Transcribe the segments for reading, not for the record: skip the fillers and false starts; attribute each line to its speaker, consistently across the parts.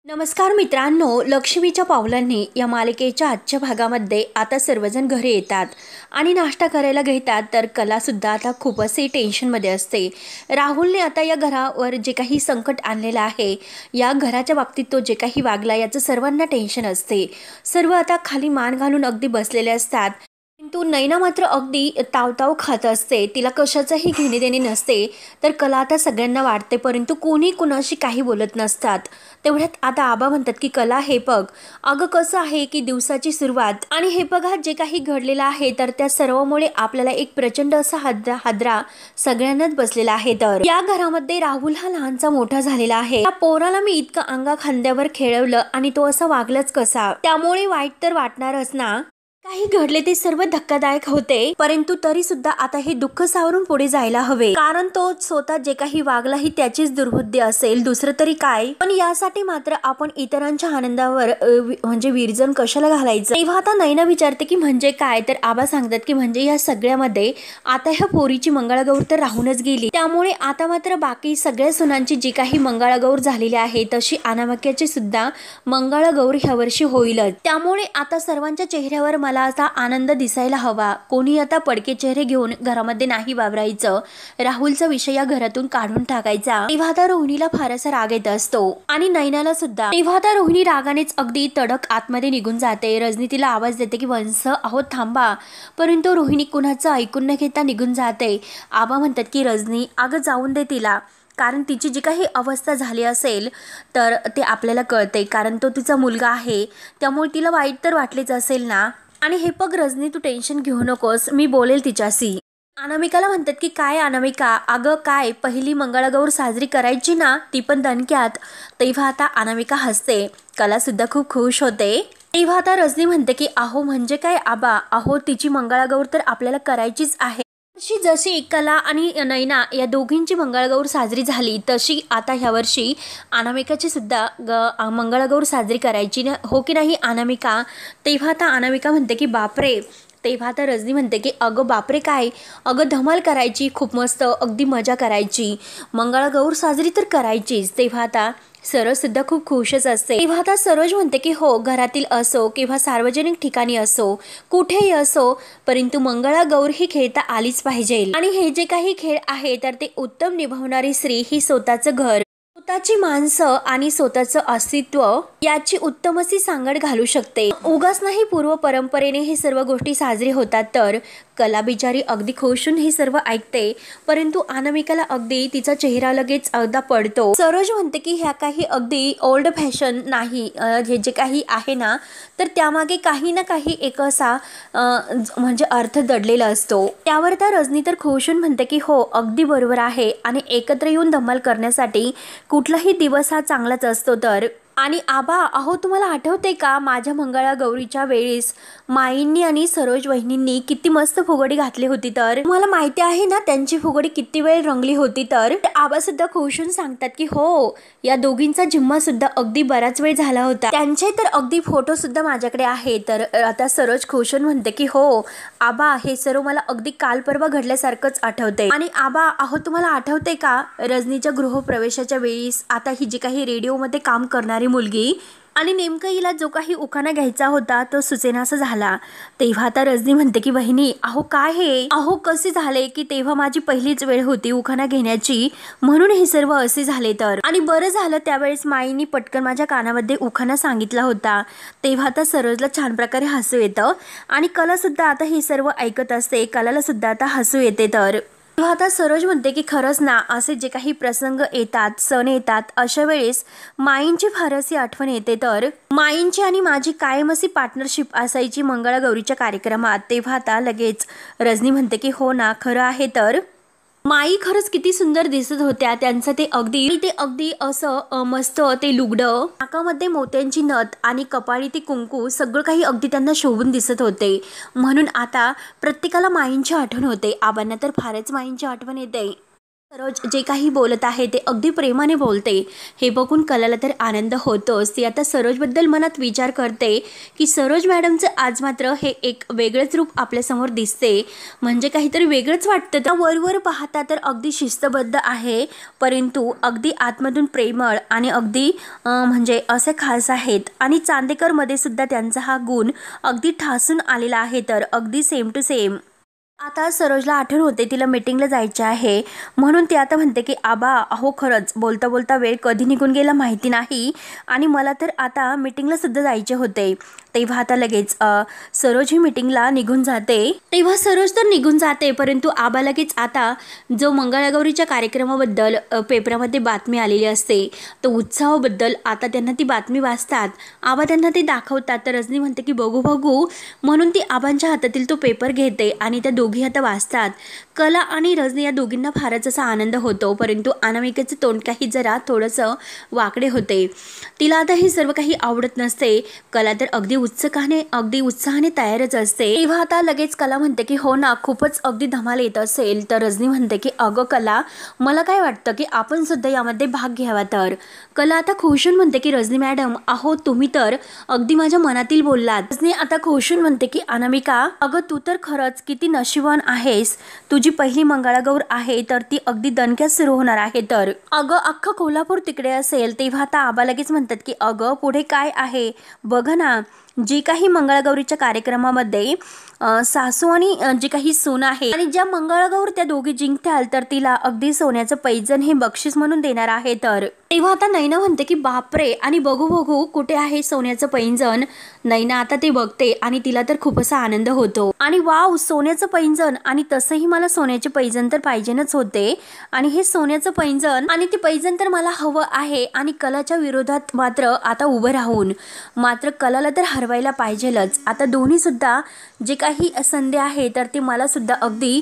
Speaker 1: नमस्कार मित्रांनो, लक्ष्मीच्या पावलांनी या मालिकेच्या आजच्या भागामध्ये आता सर्वजण घरी येतात आणि नाश्ता करायला घेतात. तर कलासुद्धा आता खूप असे टेन्शनमध्ये असते. राहुलने आता या घरावर जे काही संकट आणलेलं आहे, या घराच्या बाबतीत तो जे काही वागला याचं सर्वांना टेन्शन असते. सर्व आता खाली मान घालून अगदी बसलेले असतात. परंतु नैना मात्र अगदी तावताव खात असते. तिला कशाचंही घेणे देणे नसते. तर कला आता सगळ्यांना वाटते, परंतु कोणी कुणाशी काही बोलत नसतात. तेवढ्यात आता आबा म्हणतात की कला, हे बघ अगं कसं आहे की दिवसाची सुरुवात आणि हे बघा जे काही घडलेलं आहे, तर त्या सर्वामुळे आपल्याला एक प्रचंड असा हादरा सगळ्यांनाच बसलेला आहे. तर या घरामध्ये राहुल हा लहानचा मोठा झालेला आहे. त्या पोराला मी इतकं अंगा खांद्यावर खेळवलं आणि तो असा वागलाच कसा, त्यामुळे वाईट तर वाटणारच ना. काही घडले ते सर्व धक्कादायक होते, परंतु तरी सुद्धा आता हे दुःख सावरून पुढे जायला हवे, कारण तो स्वतः जे काही वागला ही त्याचीच दुर्बुद्धी असेल, दुसरं तरी काय. पण यासाठी मात्र आपण इतरांच्या आनंदावर म्हणजे विरजण कशाला घालायचं. तेव्हा आता नैना विचारते की म्हणजे काय, तर आबा सांगतात की म्हणजे या सगळ्यामध्ये आता ह्या पोरीची मंगळागौर तर राहूनच गेली, त्यामुळे आता मात्र बाकी सगळ्या सुनांची जी काही मंगळागौर झालेली आहे तशी अनामिकाची सुद्धा मंगळागौर ह्या वर्षी होईलच. त्यामुळे आता सर्वांच्या चेहऱ्यावर मला आता आनंद दिसायला हवा. कोणी आता पडके चेहरे घेऊन घरामध्ये नाही वावरायचं. राहुलचा विषय या घरातून काढून टाकायचा. तेव्हा आता रोहिणीला फारसा राग येत असतो आणि नैनाला सुद्धा. तेव्हा आता रोहिणी रागानेच अगदी तडक आतमध्ये निघून जाते. रजनी तिला आवाज देते की वंश आहो थांबा, परंतु रोहिणी कुणाचं ऐकून न घेता निघून जाते. आबा म्हणतात की रजनी अगं जाऊन दे तिला, कारण तिची जी काही अवस्था झाली असेल तर ते आपल्याला कळते, कारण तो तिचा मुलगा आहे, त्यामुळे तिला वाईट तर वाटलेच असेल ना. आणि हे बघ रजनी, तू टेन्शन घेऊ नकोस, मी बोलेल तिच्याशी. अनामिकाला म्हणतात की काय अनामिका, अगं काय पहिली मंगळागौर साजरी करायची ना, ती पण दणक्यात. तेव्हा आता अनामिका हसते. कला सुद्धा खूप खुश होते. तेव्हा आता रजनी म्हणते की अहो म्हणजे काय आबा, अहो तिची मंगळागौर तर आपल्याला करायचीच आहे. जशी कला आणि नैना या दोघींची मंगळागौर साजरी झाली, तशी आता ह्या वर्षी अनामिकाची सुद्धा मंगळागौर साजरी करायची ना, हो की नाही अनामिका. तेव्हा आता अनामिका म्हणते की बापरे. तेव्हा आता रजनी म्हणते की अगं बापरे काय, अगं धमाल करायची, खूप मस्त अगदी मजा करायची, मंगळागौर साजरी तर करायचीच. तेव्हा आता सरोज सुद्धा खूप खुशच असते. तेव्हा आता सरोज म्हणते की हो, घरातील असो किंवा सार्वजनिक ठिकाणी असो, कुठेही असो, परंतु मंगळागौर ही खेळता आलीच पाहिजे. आणि हे जे काही खेळ आहे तर ते उत्तम निभावणारी स्त्री ही स्वतःचं घर, स्वतःची माणसं आणि स्वतःचं अस्तित्व याची उत्तम अशी सांगड घालू शकते. उगाच नाही पूर्व परंपरेने हे सर्व गोष्टी साजरी होतात. तर कला बिचारी अगदी खुश होऊन हे सर्व ऐकते, परंतु अनामिकाला अगदी तिचा चेहरा लगेच अगदा पडतो. सरोज म्हणते की ह्या काही अगदी ओल्ड फॅशन नाही, हे जे काही आहे ना, तर त्यामागे काही ना काही एक असा म्हणजे अर्थ दडलेला असतो. त्यावर त्या रजनी तर खुश होऊन म्हणते की हो अगदी बरोबर आहे, आणि एकत्र येऊन धमाल करण्यासाठी कुठलाही दिवस हा चांगलाच असतो. तर आणि आबा अहो तुम्हाला आठवते का, माझ्या मंगळागौरीच्या वेळेस माईंनी आणि सरोज वहिनींनी किती मस्त फुगडी घातली होती, तर तुम्हाला माहिती आहे ना त्यांची फुगडी किती वेळ रंगली होती. तर आबा सुद्धा खुश होऊन सांगतात की हो, या दोघींचा जिम्मा सुद्धा अगदी बराच वेळ झाला होता, त्यांचे तर अगदी फोटो सुद्धा माझ्याकडे आहे. तर आता सरोज खुश होऊन म्हणते की हो आबा, हे सर्व मला अगदी काल परवा घडल्यासारखंच आठवते. आणि आबा अहो तुम्हाला आठवते का, रजनीच्या गृहप्रवेशाच्या वेळेस आता ही जी काही रेडिओमध्ये काम करणारी मुलगी, आणि नेमकं हिला जो काही उखाणा घ्यायचा होता तो सुचेनासा झाला. तेव्हा आता रजनी म्हणते की वहिनी अहो काय हे, अहो कसे झाले की तेव्हा माझी पहिलीच वेळ होती उखाणा घेण्याची, म्हणून हे सर्व असे झाले. तर आणि बरं झालं त्यावेळेस माईंनी पटकन माझ्या कानामध्ये उखाणा सांगितला होता. तेव्हा आता सरोजला छान प्रकारे हसू येतं आणि कला सुद्धा आता हे सर्व ऐकत असते. कलाला सुद्धा आता हसू येते. तर तेव्हा आता सरोज म्हणते की खरंच ना, असे जे काही प्रसंग येतात, सण येतात, अशा वेळेस माईंची फारशी आठवण येते. तर माईंची आणि माझी कायम अशी पार्टनरशिप असायची मंगळागौरीच्या कार्यक्रमात. तेव्हा आता लगेच रजनी म्हणते की हो ना, खरं आहे. तर माई खरंच किती सुंदर दिसत होत्या. त्यांचं ते अगदी असं मस्त ते लुगडं, नाकामध्ये मोत्यांची नथ आणि कपाळी ती कुंकू, सगळं काही अगदी त्यांना शोभून दिसत होते. म्हणून आता प्रत्येकाला माईंची आठवण होते. आबांना तर फारच माईंची आठवण येते. सरोज जे काही बोलत आहे ते अगदी प्रेमाने बोलते. हे बघून कलाला तर आनंद होतोच. ती आता सरोजबद्दल मनात विचार करते की सरोज मॅडमचं आज मात्र हे एक वेगळंच रूप आपल्यासमोर दिसते. म्हणजे काहीतरी वेगळंच वाटतं. त्या वरवर पाहता तर अगदी शिस्तबद्ध आहे, परंतु अगदी आतमधून प्रेमळ आणि अगदी म्हणजे असे खास आहेत. आणि चांदेकरमध्ये सुद्धा त्यांचा हा गुण अगदी ठासून आलेला आहे. तर अगदी सेम टू सेम. आता सरोजला आठवण होते तिला मीटिंगला जायचे आहे, म्हणून ती आता म्हणते की आबा अहो खरंच बोलता बोलता वेळ कधी निघून गेला माहिती नाही आणि मला तर आता मीटिंगला सुद्धा जायचे होते. तेव्हा आता लगेच सरोज ही मीटिंगला निघून जाते. तेव्हा सरोज तर निघून जाते, परंतु आबा लगेच आता जो मंगळागौरीच्या कार्यक्रमाबद्दल पेपरामध्ये बातमी आलेली असते तो उत्सवाबद्दल आता त्यांना ती बातमी वाचतात. आबा त्यांना ते दाखवतात. तर रजनी म्हणते की बघू बघू, म्हणून ती आबांच्या हातातील तो पेपर घेते आणि त्या दोघी आता वाचतात. कला आणि रजनी या दोघींना फारच असा आनंद होतो, परंतु अनामिकेचे तोंड काही जरा थोडंसं वाकडे होते. तिला आता हे सर्व काही आवडत नसते. कला तर अगदी उत्साहाने तयारच असते. तेव्हा आता लगेच कला म्हणते की हो ना, खूपच अगदी धमाल येत असेल. तर रजनी म्हणते की अगं कला, मला काय वाटतं की आपण सुद्धा यामध्ये भाग घ्यावा. तर कला आता खुशून म्हणते की रजनी मॅडम अहो तुम्ही तर अगदी माझ्या मनातील बोललात. रजनी आता खुशून म्हणते की अनामिका अगं तू तर खरंच किती नशिबवान आहेस. तुझी पहिली मंगळागौर आहे तर ती अगदी दणक्यात सुरू होणार आहे. तर अगं अख्खं कोल्हापूर तिकडे असेल. तेव्हा आता आबा लगेच म्हणतात की अगं पुढे काय आहे बघ ना, जी काही मंगळागौरीच्या कार्यक्रमामध्ये सासू आणि जी काही सून आहे आणि ज्या मंगळागौर त्या दोघी जिंकताल तर तिला अगदी सोन्याचं पैंजण हे बक्षीस म्हणून देणार आहे. तर तेव्हा आता नैना म्हणते की बापरे, आणि बघू बघू कुठे आहे सोन्याचं पैंजण. नैना आता ते बघते आणि तिला तर खूप असा आनंद होतो आणि वाव सोन्याचं पैंजण, आणि तसंही मला सोन्याचे पैंजण तर पाहिजेच होते आणि हे सोन्याचं पैंजण आणि ते पैंजण तर मला हवं आहे. आणि कलाच्या विरोधात मात्र आता उभं राहून मात्र कलाला तर हरवायला पाहिजेलच. आता दोन्ही सुद्धा जे काही संधी आहे तर ते मला सुद्धा अगदी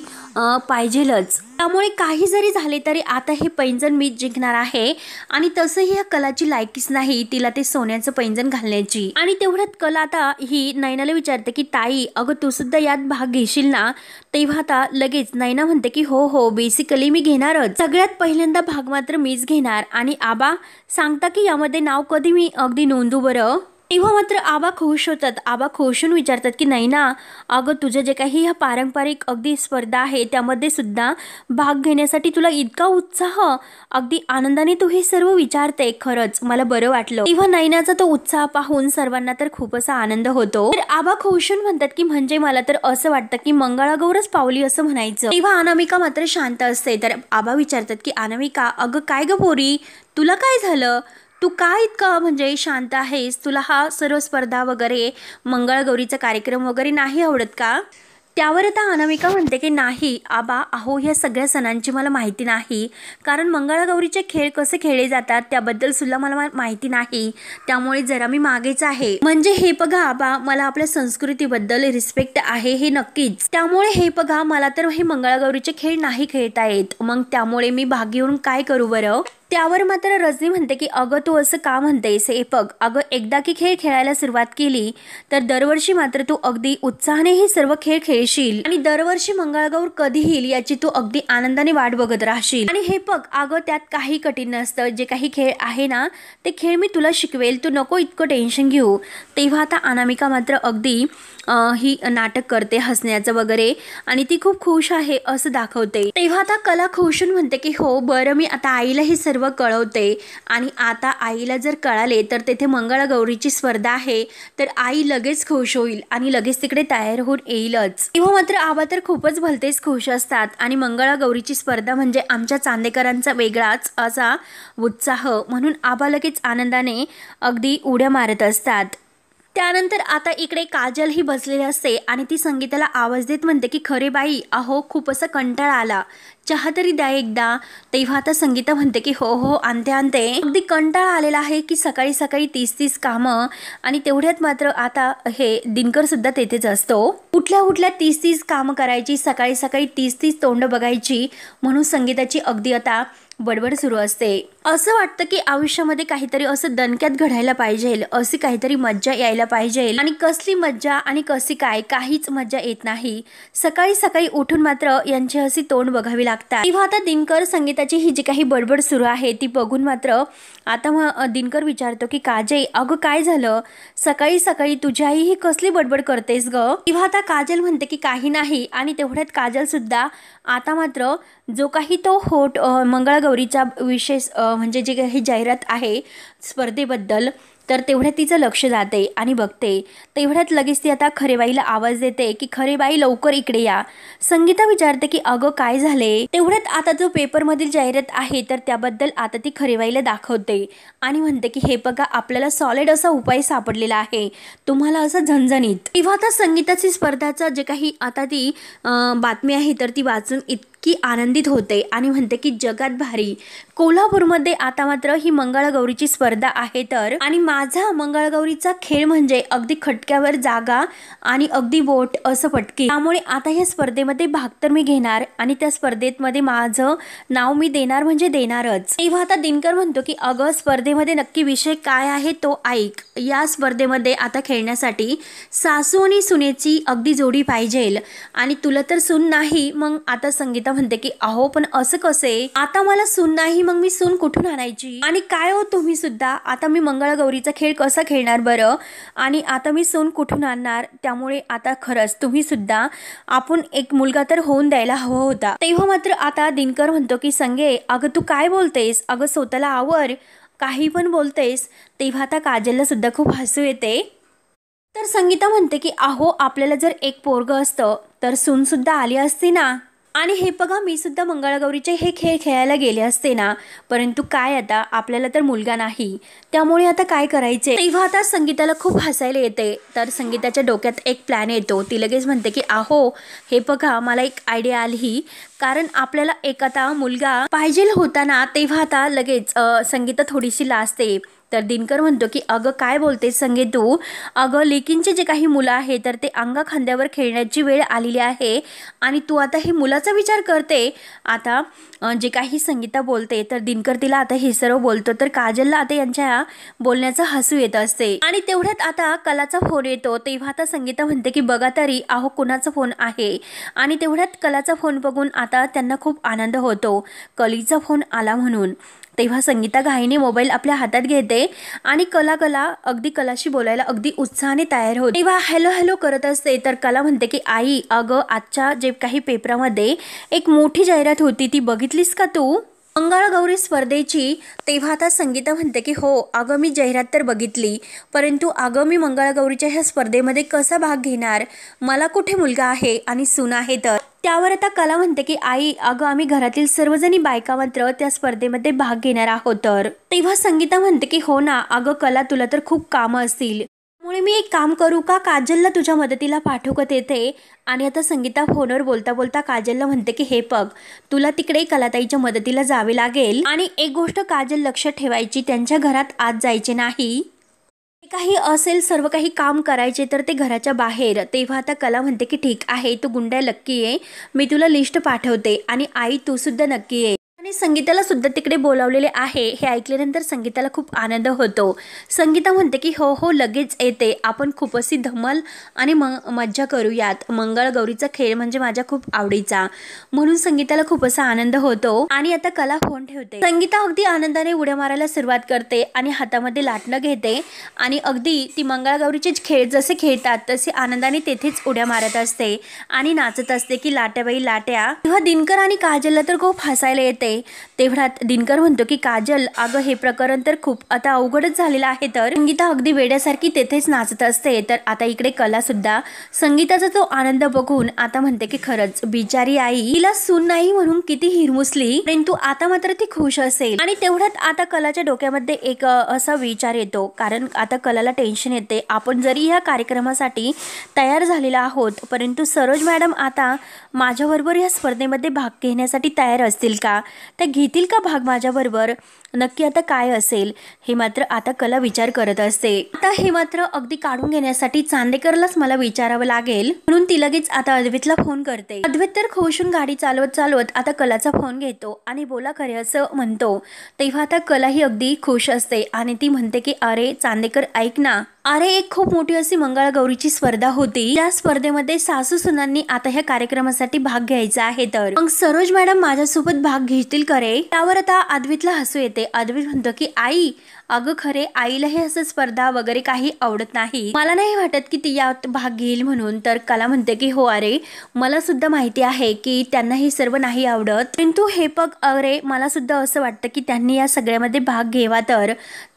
Speaker 1: पाहिजेलच. त्यामुळे काही जरी झाले तरी आता हे पैंजण मी जिंकणार आहे. आणि तसंही ह्या कलाची लायकीच नाही तिला ते सोन्याचं पैंजण घालण्याची. आणि तेवढ्यात कला आता ही नैनाला विचारते की ताई अगं तू सुद्धा यात भाग घेशील ना. तेव्हा आता लगेच नैना म्हणते की हो हो बेसिकली मी घेणारच. सगळ्यात पहिल्यांदा भाग मात्र मीच घेणार. आणि आबा सांगता की यामध्ये नाव कधी मी अगदी नोंदू बरं. तेव्हा मात्र आबा खुश होतात. आबा खुशून विचारतात की नैना अगं तुझं जे काही ह्या पारंपरिक अगदी स्पर्धा आहे त्यामध्ये सुद्धा भाग घेण्यासाठी तुला इतका उत्साह, अगदी आनंदाने तू हे सर्व विचारते, खरंच मला बरं वाटलं. तेव्हा नैनाचा तो उत्साह पाहून सर्वांना तर खूप असा आनंद होतो. तर आबा खुशून म्हणतात की म्हणजे मला तर असं वाटतं की मंगळागौरच पावली असं म्हणायचं. तेव्हा अनामिका मात्र शांत असते. तर आबा विचारतात की अनामिका अगं काय ग पोरी, तुला काय झालं, तू काय इतका म्हणजे शांत आहेस, तुला हा सर्व स्पर्धा वगैरे मंगळागौरीचा कार्यक्रम वगैरे नाही आवडत का. त्यावर आता अनामिका म्हणते की नाही आबा अहो ह्या सगळ्या सणांची मला माहिती नाही, कारण मंगळागौरीचे खेळ कसे खेळले जातात त्याबद्दल सुद्धा मला माहिती नाही, त्यामुळे जरा मी मागेच आहे. म्हणजे हे बघा आबा मला आपल्या संस्कृतीबद्दल रिस्पेक्ट आहे हे नक्कीच, त्यामुळे हे बघा मला तर हे मंगळागौरीचे खेळ नाही खेळता येत, मग त्यामुळे मी भाग घेऊन काय करू बरं. त्यावर मात्र रजनी म्हणते की अगं तू असं का म्हणतेस, हे बघ अगं एकदा की खेळ खेळायला सुरुवात केली तर दरवर्षी मात्र तू अगदी उत्साहाने हे सर्व खेळ खेळशील आणि दरवर्षी मंगळागौर कधी येईल याची तू अगदी आनंदाने वाट बघत राहशील. आणि हे बघ अगं त्यात काही कठीण नसतं, जे काही खेळ आहे ना ते खेळ मी तुला शिकवेल, तू नको इतकं टेन्शन घेऊ. तेव्हा आता अनामिका मात्र अगदी ही नाटक करते हसण्याचं वगैरे आणि ती खूप खुश आहे असं दाखवते. तेव्हा आता कला खुशून म्हणते की हो बरं मी आता आईला हे सर्व कळवते आणि आता आईला जर कळाले तर तेथे मंगळागौरीची स्पर्धा आहे तर आई लगेच खुश होईल आणि लगेच तिकडे तयार होऊन येईलच. तेव्हा मात्र आबा तर खूपच भलतेच खुश असतात आणि मंगळागौरीची स्पर्धा म्हणजे आमच्या चांदेकरांचा वेगळाच असा उत्साह, म्हणून आबा लगेच आनंदाने अगदी उड्या मारत असतात. त्यानंतर आता इकडे काजल ही बसलेली असते आणि ती संगीताला आवाज देत म्हणते की खरे बाई अहो खूप असा कंटाळा आला, चहा तरी द्या एकदा. तेव्हा आता संगीता म्हणते की हो हो आणते आणते, अगदी कंटाळा आलेला आहे की सकाळी सकाळी 30 कामं. आणि तेवढ्यात मात्र आता हे दिनकर सुद्धा तेथेच असतो. उठल्या 30 कामं करायची, सकाळी सकाळी 30 तोंड बघायची, म्हणून संगीताची अगदी आता बडबड सुरू असते। असं वाटतं की आयुष्यामध्ये काहीतरी असं दणक्यात घडायला पाहिजे, अशी काहीतरी मज्जा यायला पाहिजे, आणि कसली मज्जा आणि कशी काय, काहीच मज्जा येत नाही। सकाळी सकाळी उठून मात्र यांची अशी तोंड बघावी लागतात। तेव्हा आता दिनकर संगीताची ही जी काही बडबड सुरू आहे ती बघून मात्र आता दिनकर विचारतो की काजल, अगं काय झालं, सकाळी सकाळी तुझी आई ही कसली बडबड करतेस ग? तेव्हा आता काजल म्हणते की काही नाही, आणि तेवढ्यात काजल सुद्धा आता मात्र जो काही तो मंगळागौरीचा विशेष म्हणजे जी काही जाहिरात आहे स्पर्धेबद्दल, तर तेवढ्यात तिचं लक्ष जाते आणि बघते। तेवढ्यात लगेच ती आता खरेबाईला आवाज देते की खरेबाई लवकर इकडे या। संगीता विचारते की अगं काय झाले? तेवढ्यात आता जो पेपरमधील जाहिरात आहे तर त्याबद्दल आता ती खरेबाईला दाखवते आणि म्हणते की हे बघा, आपल्याला सॉलिड असा उपाय सापडलेला आहे, तुम्हाला असं झणझणीत। तेव्हा आता संगीताची स्पर्धाचं जे काही आता ती बातमी आहे तर ती वाचून की आनंदित होते आणि म्हणते की जगात भारी, कोल्हापूरमध्ये आता मात्र ही मंगळागौरीची स्पर्धा आहे तर, आणि माझा मंगळागौरीचा खेळ म्हणजे अगदी खटक्यावर जागा आणि अगदी बोट असं पटकी, त्यामुळे आता या स्पर्धेमध्ये भाग तर मी घेणार आणि त्या स्पर्धेमध्ये माझं नाव मी देणार म्हणजे देणारच। तेव्हा आता दिनकर म्हणतो की अगं स्पर्धेमध्ये नक्की विषय काय आहे तो ऐक। या स्पर्धेमध्ये आता खेळण्यासाठी सासू आणि सुनेची अगदी जोडी पाहिजे, आणि तुला तर सून नाही। मग आता संगीता म्हणते की अहो पण असं कसे, आता मला सून नाही मग मी सून कुठून आणायची, आणि काय हो तुम्ही सुद्धा, आता मी मंगळागौरीचा खेळ कसा खेळणार बरं, आणि आता मी सून कुठून आणणार? त्यामुळे आता खरंच तुम्ही सुद्धा आपण एक मुलगा तर होऊन द्यायला हवा होता। तेव्हा मात्र आता दिनकर म्हणतो की संगे, अगं तू काय बोलतेस, अगं स्वतःला आवर, काही पण बोलतेस। तेव्हा आता काजलला सुद्धा खूप हसू येते। तर संगीता म्हणते की अहो आपल्याला जर एक पोरग असतं तर सून सुद्धा आली असती ना, आणि हे बघा मी सुद्धा मंगळागौरीचे हे खेळ खेळायला गेले असते ना, परंतु काय आता आपल्याला तर मुलगा नाही, त्यामुळे आता काय करायचे। तेव्हा आता संगीताला खूप हसायला येते। तर संगीताच्या डोक्यात एक प्लॅन येतो, ती लगेच म्हणते की अहो हे बघा मला एक आयडिया आली, कारण आपल्याला एक आता मुलगा पाहिजे होता ना। तेव्हा आता लगेच संगीता थोडीशी लाजते। तर दिनकर म्हणतो की अगं काय बोलते संगे तू, अगं लेकींचे जे काही मुलं आहे तर ते अंगा खांद्यावर खेळण्याची वेळ आलेली आहे, आणि तू आता हे मुलाचा विचार करते। आता जे काही संगीता बोलते तर दिनकर तिला आता हे सर्व बोलतो, तर काजलला आता यांच्या बोलण्याचं हसू येत असते। आणि तेवढ्यात आता कलाचा फोन येतो। तेव्हा आता संगीता म्हणते की बघा तरी अहो कुणाचा फोन आहे, आणि तेवढ्यात कलाचा फोन बघून आता त्यांना खूप आनंद होतो, कलीचा फोन आला म्हणून। तेव्हा संगीता घाईने मोबाईल आपल्या हातात घेते आणि कला अगदी कलाशी बोलायला अगदी उत्साहाने तयार होते। तेव्हा हॅलो हॅलो करत असते। तर कला म्हणते की आई अगं आजच्या जे काही पेपरामध्ये एक मोठी जाहिरात होती ती बघितलीस का तू, मंगळागौरी स्पर्धेची? तेव्हा आता संगीता म्हणते की हो अगं मी जाहिरात तर बघितली, परंतु अगं मी मंगळागौरीच्या ह्या स्पर्धेमध्ये कसा भाग घेणार, मला कुठे मुलगा आहे आणि सून आहे तर। त्यावर आता कला म्हणते की आई अगं आम्ही घरातील सर्वजणी बायका मात्र त्या स्पर्धेमध्ये भाग घेणार आहोत तर। तेव्हा संगीता म्हणते की हो ना अगं कला, तुला तर खूप कामं असतील, त्यामुळे मी एक काम करू का, काजलला तुझ्या मदतीला पाठवत येते। आणि आता संगीता फोनवर बोलता बोलता काजलला म्हणते की हे बघ तुला तिकडे कलाताईच्या मदतीला जावे लागेल, आणि एक गोष्ट काजल लक्षात ठेवायची, त्यांच्या घरात आत जायचे नाही, काही असेल सर्व काही काम करायचे तर ते घराच्या बाहेर। तेव्हा आता कला म्हणते की ठीक आहे तू गुंड्या नक्की ये, मी तुला लिस्ट पाठवते, आणि आई तू सुद्धा नक्की ये, आणि संगीताला सुद्धा तिकडे बोलावलेले आहे। हे ऐकल्यानंतर संगीताला खूप आनंद होतो। संगीता म्हणते की हो हो लगेच येते, आपण खूप अशी धमाल आणि मज्जा करूयात, मंगळागौरीचा खेळ म्हणजे माझ्या खूप आवडीचा, म्हणून संगीताला खूप असा आनंद होतो। आणि आता कला फोन ठेवते। संगीता अगदी आनंदाने उड्या मारायला सुरुवात करते आणि हातामध्ये लाटणं घेते, आणि अगदी ती मंगळागौरीचे खेळ जसे खेळतात तसे आनंदाने तेथेच उड्या मारत असते आणि नाचत असते की लाट्या बाई लाट्या। तेव्हा दिनकर आणि काजलला तर खूप हसायला येते। तेवढ्यात दिनकर म्हणतो की काजल अगं हे प्रकरण तर खूप आता अवघडच झालेलं आहे। तर संगीता अगदी वेड्यासारखी तेथेच नाचत असते। तर आता इकडे कला सुद्धा संगीताचा तो आनंद बघून आता म्हणते की खरंच बिचारी आई, तिला सून नाही म्हणून किती हिरमुसली, परंतु आता मात्र ती खुश असेल। आणि तेवढ्यात आता कलाच्या डोक्यामध्ये एक असा विचार येतो, कारण आता कलाला टेन्शन येते, आपण जरी या कार्यक्रमासाठी तयार झालेला आहोत परंतु सरोज मॅडम आता माझ्याबरोबर या स्पर्धेमध्ये भाग घेण्यासाठी तयार असतील का, त्या घेतील का भाग माझ्याबरोबर? नक्की आता काय असेल हे मात्र आता कला विचार करत असते। आता हे मात्र अगदी काढून घेण्यासाठी चांदेकरलाच मला विचारावं लागेल, म्हणून ती लगेच आता अद्वैतला फोन करते। अद्वैत तर खुशून गाडी चालवत चालवत आता कलाचा फोन घेतो आणि बोला खरे असं म्हणतो। तेव्हा आता कला ही अगदी खुश असते आणि ती म्हणते की अरे चांदेकर ऐक ना, अरे एक खूप मोठी अशी मंगळागौरीची स्पर्धा होती, त्या स्पर्धेमध्ये सासू सुनांनी आता ह्या कार्यक्रमासाठी भाग घ्यायचा आहे, तर मग सरोज मॅडम माझ्यासोबत भाग घेतील करे? त्यावर आता अद्वैतला हसू येते। अद्वैत म्हणतो की आई अगं खरे आईला हे असं स्पर्धा वगैरे काही आवडत नाही, मला नाही वाटत की ती यात भाग घेईल म्हणून। तर कला म्हणते की हो अरे मला सुद्धा माहिती आहे की त्यांना हे सर्व नाही आवडत, परंतु हे बघ अरे मला सुद्धा असं वाटतं की त्यांनी या सगळ्यामध्ये भाग घ्यावा।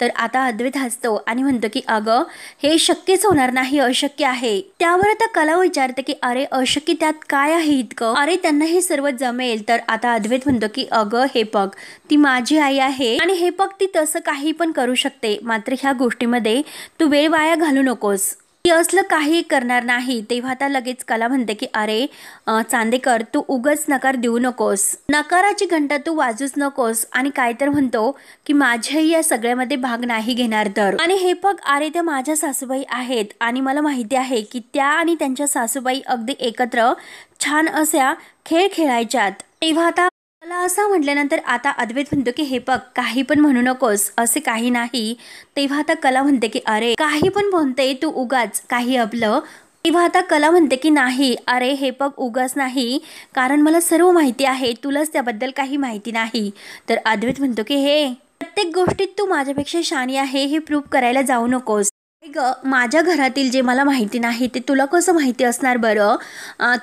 Speaker 1: तर आता अद्वैत हसतो आणि म्हणतो की अगं हे शक्यच होणार नाही, अशक्य आहे। त्यावर आता कला विचारते की अरे अशक्य त्यात काय आहे इतकं? अरे त्यांना हे सर्व जमेल। तर आता अद्वैत म्हणतो की अगं हे बघ ती माझी आई आहे आणि हे बघ ती तसं काही पण करू शकते, मात्र ह्या गोष्टीमध्ये तू वेळ वाया घालू नकोस, ती असलं काही करणार नाही। तेव्हा आता लगेच कला म्हणते की अरे चांदेकर तू उगाच नकार देऊ नकोस, नकाराची घंटा तू वाजूच नकोस, आणि काय तर म्हणतो की माझ्याही या सगळ्यामध्ये भाग नाही घेणार तर। आणि हे बघ अरे त्या माझ्या सासूबाई आहेत आणि मला माहिती आहे की त्या आणि त्यांच्या सासूबाई अगदी एकत्र छान अशा खेळ खेळायच्यात। तेव्हा आता मला असं म्हटल्यानंतर आता अद्वैत म्हणतो की हे बघ काही पण म्हणू नकोस, असे काही नाही। तेव्हा आता कला म्हणते की अरे काही पण म्हणते तू उगाच काही आपलं। तेव्हा आता कला म्हणते की नाही अरे हे बघ उगाच नाही, कारण मला सर्व माहिती आहे, तुलाच त्याबद्दल काही माहिती नाही। तर अद्वैत म्हणतो की हे प्रत्येक गोष्टीत तू माझ्यापेक्षा शहाणी आहे हे प्रूव्ह करायला जाऊ नकोस। माझ्या घरातील जे मला माहिती नाही ते तुला कसं माहिती असणार बरं?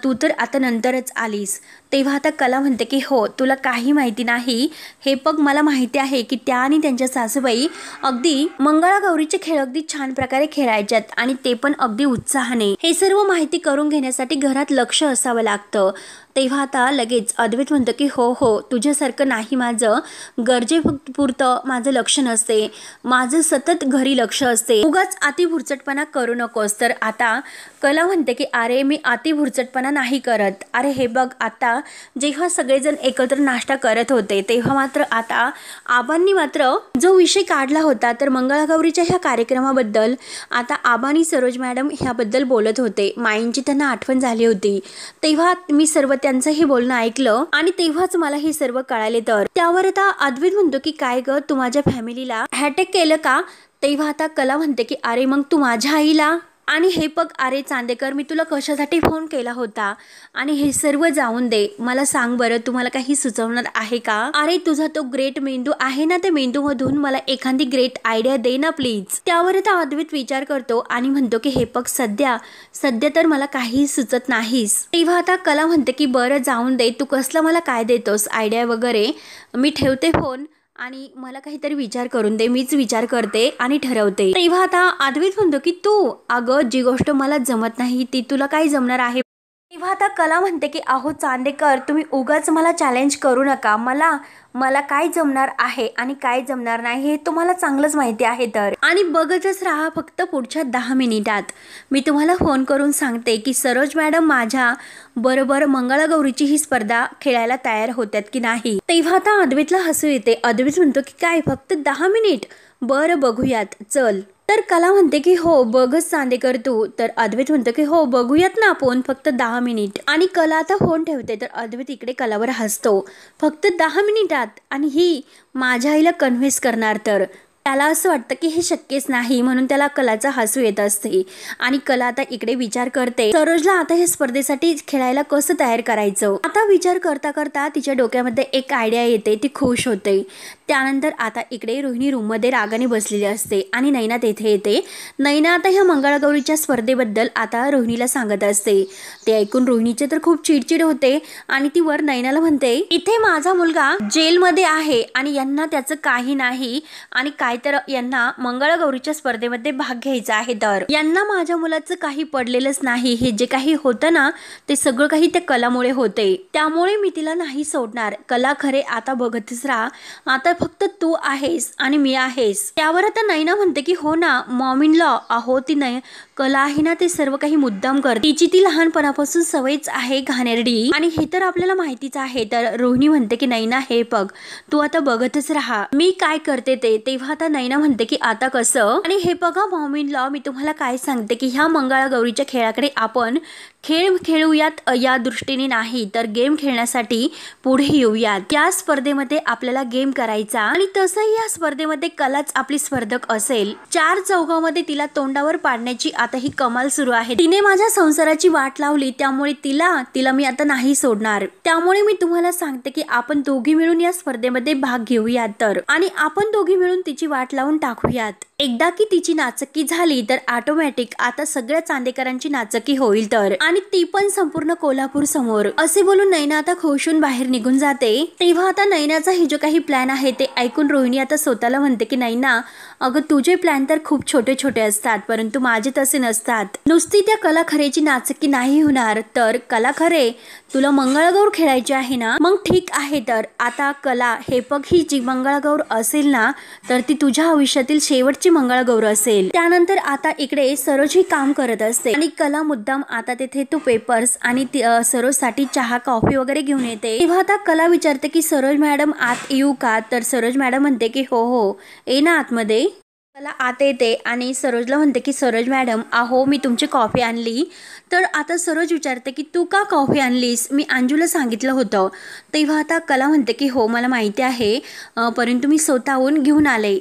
Speaker 1: तू तर आता नंतरच आलीस। तेव्हा आता कला म्हणते की हो तुला काही माहिती नाही, हे बघ मला माहिती आहे की त्या आणि त्यांच्या सासूबाई अगदी मंगळागौरीचे खेळ अगदी छान प्रकारे खेळायच्यात आणि ते पण अगदी उत्साहाने। हे सर्व माहिती करून घेण्यासाठी घरात लक्ष असावं लागतं। तेव्हा आता लगेच अद्वैत म्हणतो की हो हो तुझ्यासारखं नाही, माझं गरजेपुरतं माझं लक्ष नसते, माझं सतत घरी लक्ष असते, उगाच अति भुरचटपणा करू नकोस। तर आता कला म्हणते की अरे मी अति भुरचटपणा नाही करत, अरे हे बघ आता जेव्हा सगळेजण एकत्र नाश्ता करत होते तेव्हा मात्र आता आबांनी मात्र जो विषय काढला होता तर मंगळागौरीच्या ह्या कार्यक्रमाबद्दल आता आबांनी सरोज मॅडम ह्याबद्दल बोलत होते, माईंची त्यांना आठवण झाली होती। तेव्हा मी सर्व त्यांचं हे बोलणं ऐकलं आणि तेव्हाच मला हे सर्व कळाले। तर त्यावर आता अद्वैत म्हणतो की काय ग तू माझ्या फॅमिलीला अटॅक केलं का? तेव्हा आता कला म्हणते की अरे मग तू माझ्या आईला, आणि हे बघ अरे चांदेकर मी तुला कशासाठी फोन केला होता आणि हे सर्व जाऊन दे, मला सांग बरं तुम्हाला काही सुचवणार आहे का? अरे तुझा तो ग्रेट मेंदू आहे ना, त्या मेंदूमधून मला एखादी ग्रेट आयडिया दे ना प्लीज। त्यावर आता अद्वैत विचार करतो आणि म्हणतो की हे बघ सध्या तर मला काही सुचत नाहीस। तेव्हा आता कला म्हणते की बरं जाऊन दे, तू कसलं मला काय देतोस आयडिया वगैरे, मी ठेवते फोन आणि मला काहीतरी विचार करून दे, मीच विचार करते आणि ठरवते। तेव्हा आता अद्वैत म्हणतो की तू अगं जी गोष्ट मला जमत नाही ती तुला काय जमणार आहे? तेव्हा आता कला म्हणते की अहो चांदेकर तुम्ही उगाच मला चॅलेंज करू नका, मला काय जमणार आहे आणि काय जमणार नाही हे तुम्हाला चांगलंच माहिती आहे। तर आणि बघतच राहा फक्त पुढच्या 10 मिनिटात मी तुम्हाला फोन करून सांगते की सरोज मॅडम माझ्या बरोबर मंगळागौरीची ही स्पर्धा खेळायला तयार होत्यात की नाही। तेव्हा आता अद्वैतला हसू येते। अद्वैत म्हणतो की काय फक्त 10 मिनिट? बरं बघूयात चल। तर कला म्हणते की हो बघच चांदेकर तू। तर अद्वैत म्हणतो की हो बघूयात ना आपण, फक्त 10 मिनिट। आणि कला आता फोन ठेवते। तर अद्वैत इकडे कलावर हसतो, फक्त 10 मिनिटात आणि ही माझ्या आईला कन्व्हिन्स करणार? तर त्याला असं वाटतं की हे शक्यच नाही, म्हणून त्याला कलाचा हसू येत असते। आणि कला आता इकडे विचार करते सरोजला आता हे स्पर्धेसाठी खेळायला कसं तयार करायचं। आता विचार करता करता तिच्या डोक्यामध्ये एक आयडिया येते, ती खुश होते। त्यानंतर आता इकडे रोहिणी रूम मध्ये रागाने बसलेली असते आणि नैना तेथे येते। नैना आता ह्या मंगळागौरीच्या स्पर्धेबद्दल आता रोहिणीला सांगत असते। ते ऐकून रोहिणीचे तर खूप चिडचिड होते आणि ती वर नैनाला म्हणते इथे माझा मुलगा जेलमध्ये आहे आणि यांना त्याचं काही नाही, आणि काय तर यांना मंगळागौरीच्या स्पर्धेमध्ये भाग घ्यायचा आहे, तर यांना माझ्या मुलाचं काही पडलेलंच नाही, हे जे काही होतं ना ते सगळं काही त्या कलामुळे होते, त्यामुळे मी तिला नाही सोडणार। कला खरे आता बघतच राहा, आता फक्त तू आहेस आणि मी आहेस. त्यावर आता नैना म्हणते की हो ना मॉम इन लॉ, अहो ती नाही कला आहे ना ते सर्व काही मुद्दाम करते, तिची ती लहानपणापासून सवयच आहे घाणेरडी आणि हे तर आपल्याला माहितीच आहे. तर रोहिणी म्हणते की नैना हे बघ तू आता बघतच राहा मी काय करते ते. तेव्हा आता नैना म्हणते की आता कसं, आणि हे बघा मॉम इन लॉ मी तुम्हाला काय सांगते की ह्या मंगळागौरीच्या खेळाकडे आपण खेळ खेळूयात या दृष्टीने नाही तर गेम खेळण्यासाठी पुढे येऊयात. या स्पर्धेमध्ये आपल्याला गेम करायचा आणि तसंही या स्पर्धेमध्ये कलाच आपली स्पर्धक असेल. चार चौघामध्ये तिला तोंडावर पाडण्याची आता ही कमाल सुरू आहे. तिने माझ्या संसाराची वाट लावली त्यामुळे तिला मी आता नाही सोडणार. त्यामुळे मी तुम्हाला सांगते की आपण दोघी मिळून या स्पर्धेमध्ये भाग घेऊयात तर, आणि आपण दोघी मिळून तिची वाट लावून टाकूयात. एकदा की तिची नाचक्की झाली तर ऑटोमॅटिक आता सगळ्या चांदेकरांची नाचक्की होईल तर, आणि ती पण संपूर्ण कोल्हापूर समोर. असे बोलून नैना आता खुशून बाहेर निघून जाते. तेव्हा आता नैनाचा ही जो काही प्लॅन आहे ते ऐकून रोहिणी आता स्वतःला म्हणते की नैना अगं तुझे प्लॅन तर खूप छोटे छोटे असतात परंतु माझे तसे नसतात. नुसती त्या कला खरेची नाचक्की नाही होणार तर कला खरे तुला मंगळागौर खेळायची आहे ना, मग ठीक आहे. तर आता कला हे बघ ही जी मंगळागौर असेल ना तर ती तुझ्या आयुष्यातील शेवटची मंगळागौर असेल. त्यानंतर आता इकडे सरोज ही काम करत असते आणि कला मुद्दाम आता तेथे तो पेपर्स आणि सरोज साठी चहा कॉफी वगैरे घेऊन येते. तेव्हा आता कला विचारते की सरोज मॅडम आत येऊ का, तर सरोज मॅडम म्हणते की हो ये ना आतमध्ये. कला आत येते आणि सरोजला म्हणते की सरोज मॅडम अहो मी तुमची कॉफी आणली. तर आता सरोज विचारते की तू का कॉफी आणलीस, मी अंजूला सांगितलं होतं. तेव्हा आता कला म्हणते की हो मला माहिती आहे परंतु मी स्वतःहून घेऊन आले.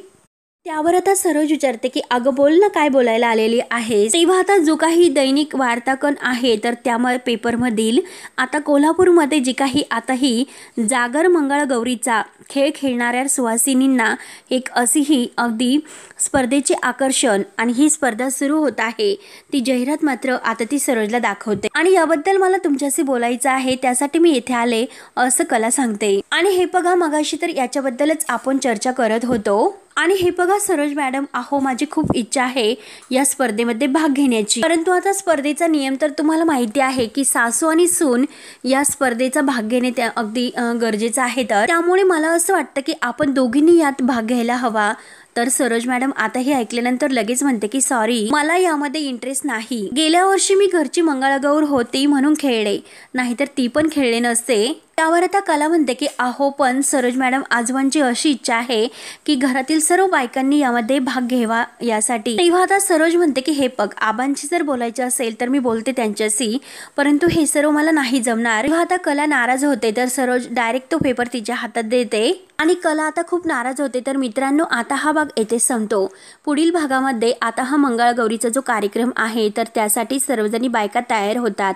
Speaker 1: त्यावर आता सरोज विचारते की अगं बोल ना काय बोलायला आलेली आहे. तेव्हा आता जो काही दैनिक वार्तांकन आहे तर त्यामुळे पेपरमधील आता कोल्हापूरमध्ये जी काही आता ही जागर मंगळागौरीचा खेळ खेळणाऱ्या सुवासिनींना एक अशी ही अगदी स्पर्धेचे आकर्षण आणि ही स्पर्धा सुरू होत आहे ती जाहिरात मात्र आता ती सरोजला दाखवते. आणि याबद्दल मला तुमच्याशी बोलायचं आहे त्यासाठी मी येथे आले असं कला सांगते. आणि हे बघा मगाशी तर याच्याबद्दलच आपण चर्चा करत होतो. आणि हे बघा सरोज मॅडम अहो माझी खूप इच्छा आहे या स्पर्धेमध्ये भाग घेण्याची, परंतु आता स्पर्धेचा नियम तर तुम्हाला माहिती आहे की सासू आणि सून या स्पर्धेचा भाग घेणे त्या अगदी गरजेचं आहे. तर त्यामुळे मला असं वाटतं की आपण दोघींनी यात भाग घ्यायला हवा. तर सरोज मॅडम आता हे ऐकल्यानंतर लगेच म्हणते की सॉरी मला यामध्ये इंटरेस्ट नाही. गेल्या वर्षी मी घरची मंगळागौर होती म्हणून खेळले, नाहीतर ती पण खेळले नसते. त्यावर आता कला म्हणते की अहो पण सरोज मॅडम आजोबांची अशी इच्छा आहे की घरातील सर्व बायकांनी यामध्ये भाग घ्यावा यासाठी. तेव्हा आता सरोज म्हणते की हे बघ आबांची जर बोलायचे असेल तर मी बोलते त्यांच्याशी, परंतु हे सर्व मला नाही जमणार. तेव्हा आता कला नाराज होते तर सरोज डायरेक्ट तो पेपर तिच्या हातात देते आणि कला आता खूप नाराज होते. तर मित्रांनो आता हा भाग येथे संपतो. पुढील भागामध्ये आता हा मंगळागौरीचा जो कार्यक्रम आहे तर त्यासाठी सर्वजणी बायका तयार होतात.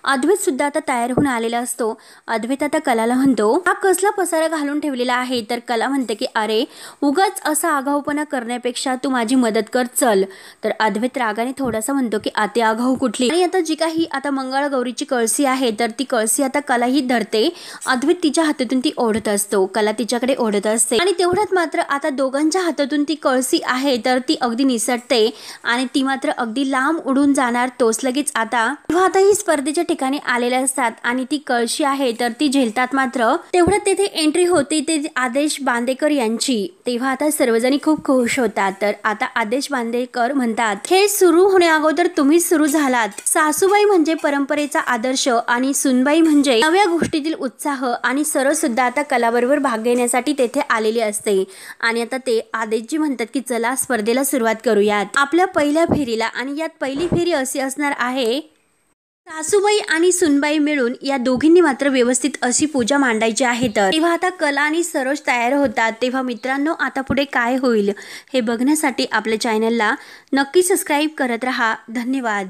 Speaker 1: अद्वैत सुद्धा आता तयार होऊन आलेला असतो. अद्वैत आता कलाला म्हणतो हा कसला पसारा घालून ठेवलेला आहे. तर कला म्हणते की अरे उगाच असा आगाऊपणा करण्यापेक्षा तू माझी मदत कर चल. तर अद्वैत रागाने थोडासा म्हणतो की अति आगाऊ कुठली. आणि आता जी काही आता मंगळागौरीची कळसी आहे तर ती कळसी आता कलाही धरते. अद्वैत तिच्या हातातून ती ओढत असतो, कला तिच्याकडे ओढत असते आणि तेवढ्यात मात्र आता दोघांच्या हातातून ती कळसी आहे तर ती अगदी निसटते आणि ती मात्र अगदी लांब उडून जाणार. तोच लगेच आता ही स्पर्धेच्या ठिकाणी आलेल्या असतात आणि ती कळशी आहे तर ती झेलतात. मात्र तेवढ्यात तेथे एंट्री होते ते आदेश बांदेकर यांची. तेव्हा आता सर्वजणी खूप खुश होतात. तर आता आदेश बांदेकर म्हणतात खेळ सुरू होण्या अगोदर तुम्ही सुरू झालात. सासूबाई म्हणजे परंपरेचा आदर्श आणि सुनबाई म्हणजे नव्या गोष्टीतील उत्साह. आणि सरोज सुद्धा आता कलाबरोबर भाग घेण्यासाठी तेथे आलेली असते आणि आता ते आदेशजी म्हणतात की चला स्पर्धेला सुरुवात करूयात आपल्या पहिल्या फेरीला. आणि यात पहिली फेरी अशी असणार आहे सासूबाई आणि सुनबाई मिळून या दोघींनी मात्र व्यवस्थित अशी पूजा मांडायची आहे. तर तेव्हा आता कला आणि सरोज तयार होतात. तेव्हा मित्रांनो आता पुढे काय होईल हे बघण्यासाठी आपल्या चॅनलला नक्की सबस्क्राईब करत राहा. धन्यवाद.